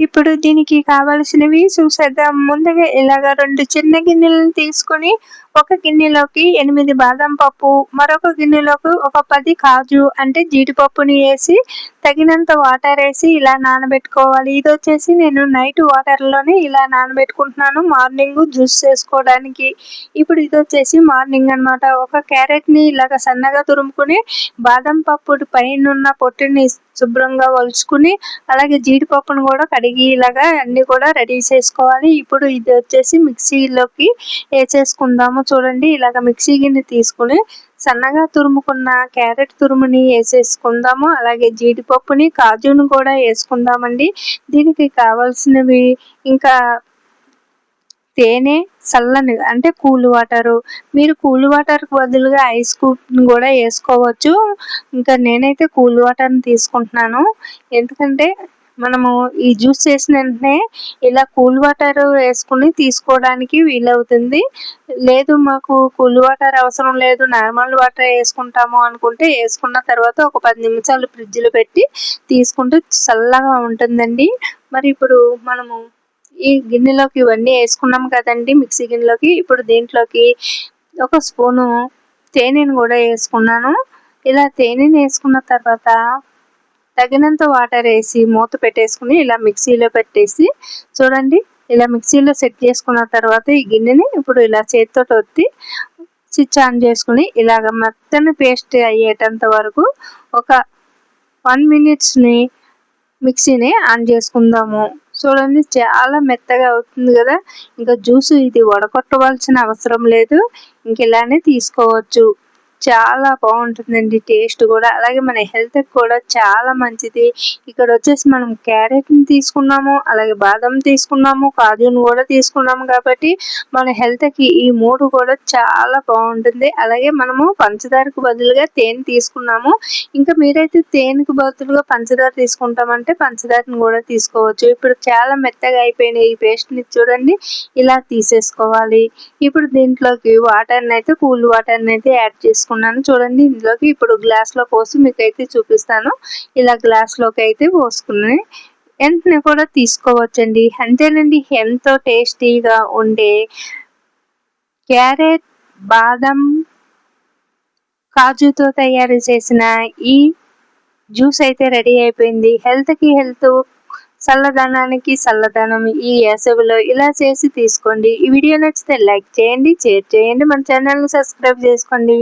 ఇప్పుడు దీనికి కావాల్సినవి చూసేద్దాం. ముందుగా ఇలాగ 2 చిన్న గిన్నెలను తీసుకొని, ఒక గిన్నెలోకి 8 బాదం పప్పు, మరొక గిన్నెలోకి ఒక 10 కాజు అంటే జీడిపప్పుని ఏసి, తగినంత వాటరేసి ఇలా నానబెట్టుకోవాలి. ఇదొచ్చేసి నేను నైట్ వాటర్‌లోనే ఇలా నానబెట్టుకుంటున్నాను మార్నింగ్ జ్యూస్ చేసుకోవడానికి. ఇప్పుడు ఇదొచ్చేసి మార్నింగ్ అనమాట. ఒక క్యారెట్‌ని ఇలాగ సన్నగా తురుముకొని, బాదం పప్పుడి పైనున్న పొట్టుని శుభ్రంగా ఒలుచుకుని, అలాగే జీడిపప్పును కూడా కడిగి ఇలాగా అన్నీ కూడా రెడీ చేసుకోవాలి. ఇప్పుడు ఇది వచ్చేసి మిక్సీలోకి ఏసేసుకుందాము. చూడండి ఇలాగ మిక్సీ గిన్నె తీసుకుని సన్నగా తురుముకున్న క్యారెట్ తురుముని ఏసేసుకుందాము. అలాగే జీడిపప్పుని, కాజును కూడా ఏసుకుందామండి. దీనికి కావాల్సినవి ఇంకా తేనె, చల్లని అంటే కూల్ వాటరు. మీరు కూల్ వాటర్‌కి బదులుగా ఐస్ క్యూబ్‌ని కూడా ఏసుకోవచ్చు. ఇంకా నేనైతే కూల్ వాటర్‌ని తీసుకుంటున్నాను. ఎందుకంటే మనము ఈ జ్యూస్ చేసిన వెంటనే ఇలా కూల్ వాటర్ వేసుకుని తీసుకోవడానికి వీలవుతుంది. లేదు మాకు కూల్ వాటర్ అవసరం లేదు, నార్మల్ వాటర్ వేసుకుంటాము అనుకుంటే వేసుకున్న తర్వాత ఒక 10 నిమిషాలు ఫ్రిడ్జ్‌లో పెట్టి తీసుకుంటే చల్లగా ఉంటుందండి. మరి ఇప్పుడు మనము ఈ గిన్నెలోకి ఇవన్నీ వేసుకున్నాం కదండి మిక్సీ గిన్నెలోకి. ఇప్పుడు దీంట్లోకి ఒక స్పూను తేనెను కూడా వేసుకున్నాను. ఇలా తేనెని వేసుకున్న తర్వాత తగినంత వాటర్ వేసి మూత పెట్టేసుకుని ఇలా మిక్సీలో పెట్టేసి చూడండి ఇలా మిక్సీలో సెట్ చేసుకున్న తర్వాత ఈ గిన్నెని ఇప్పుడు ఇలా చేతితోటి ఒత్తి స్విచ్ ఆన్ చేసుకుని ఇలాగ మెత్తని పేస్ట్ అయ్యేటంత వరకు ఒక 1 మినిట్స్‌ని మిక్సీని ఆన్ చేసుకుందాము. చూడండి చాలా మెత్తగా అవుతుంది కదా. ఇంకా జ్యూస్ ఇది వడకట్టవలసిన అవసరం లేదు. ఇంక ఇలానే తీసుకోవచ్చు. చాలా బాగుంటుందండి టేస్ట్ కూడా. అలాగే మన హెల్త్‌కి కూడా చాలా మంచిది. ఇక్కడ వచ్చేసి మనం క్యారెట్‌ని తీసుకున్నాము, అలాగే బాదం తీసుకున్నాము, కాజును కూడా తీసుకున్నాము కాబట్టి మన హెల్త్‌కి ఈ 3 కూడా చాలా బాగుంటుంది. అలాగే మనము పంచదారకు బదులుగా తేనె తీసుకున్నాము. ఇంకా మీరైతే తేనెకు బదులుగా పంచదార తీసుకుంటామంటే పంచదారని కూడా తీసుకోవచ్చు. ఇప్పుడు చాలా మెత్తగా అయిపోయిన ఈ పేస్ట్‌ని చూడండి ఇలా తీసేసుకోవాలి. ఇప్పుడు దీంట్లోకి వాటర్‌ని అయితే కూల్ వాటర్‌ని అయితే యాడ్ చేసుకున్నాను. చూడండి ఇందులోకి ఇప్పుడు గ్లాస్‌లో పోసి మీకైతే చూపిస్తాను. ఇలా గ్లాస్‌లోకి అయితే పోసుకుని వెంటనే కూడా తీసుకోవచ్చండి. అంతేనండి ఎంతో టేస్టీగా ఉండే క్యారెట్, బాదం, కాజుతో తయారు చేసిన ఈ జ్యూస్ అయితే రెడీ అయిపోయింది. హెల్త్‌కి హెల్త్, చల్లదనానికి చల్లదనం ఈ వేసవిలో ఇలా చేసి తీసుకోండి. ఈ వీడియో నచ్చితే లైక్ చేయండి, షేర్ చేయండి, మన ఛానల్‌ని సబ్స్క్రైబ్ చేసుకోండి.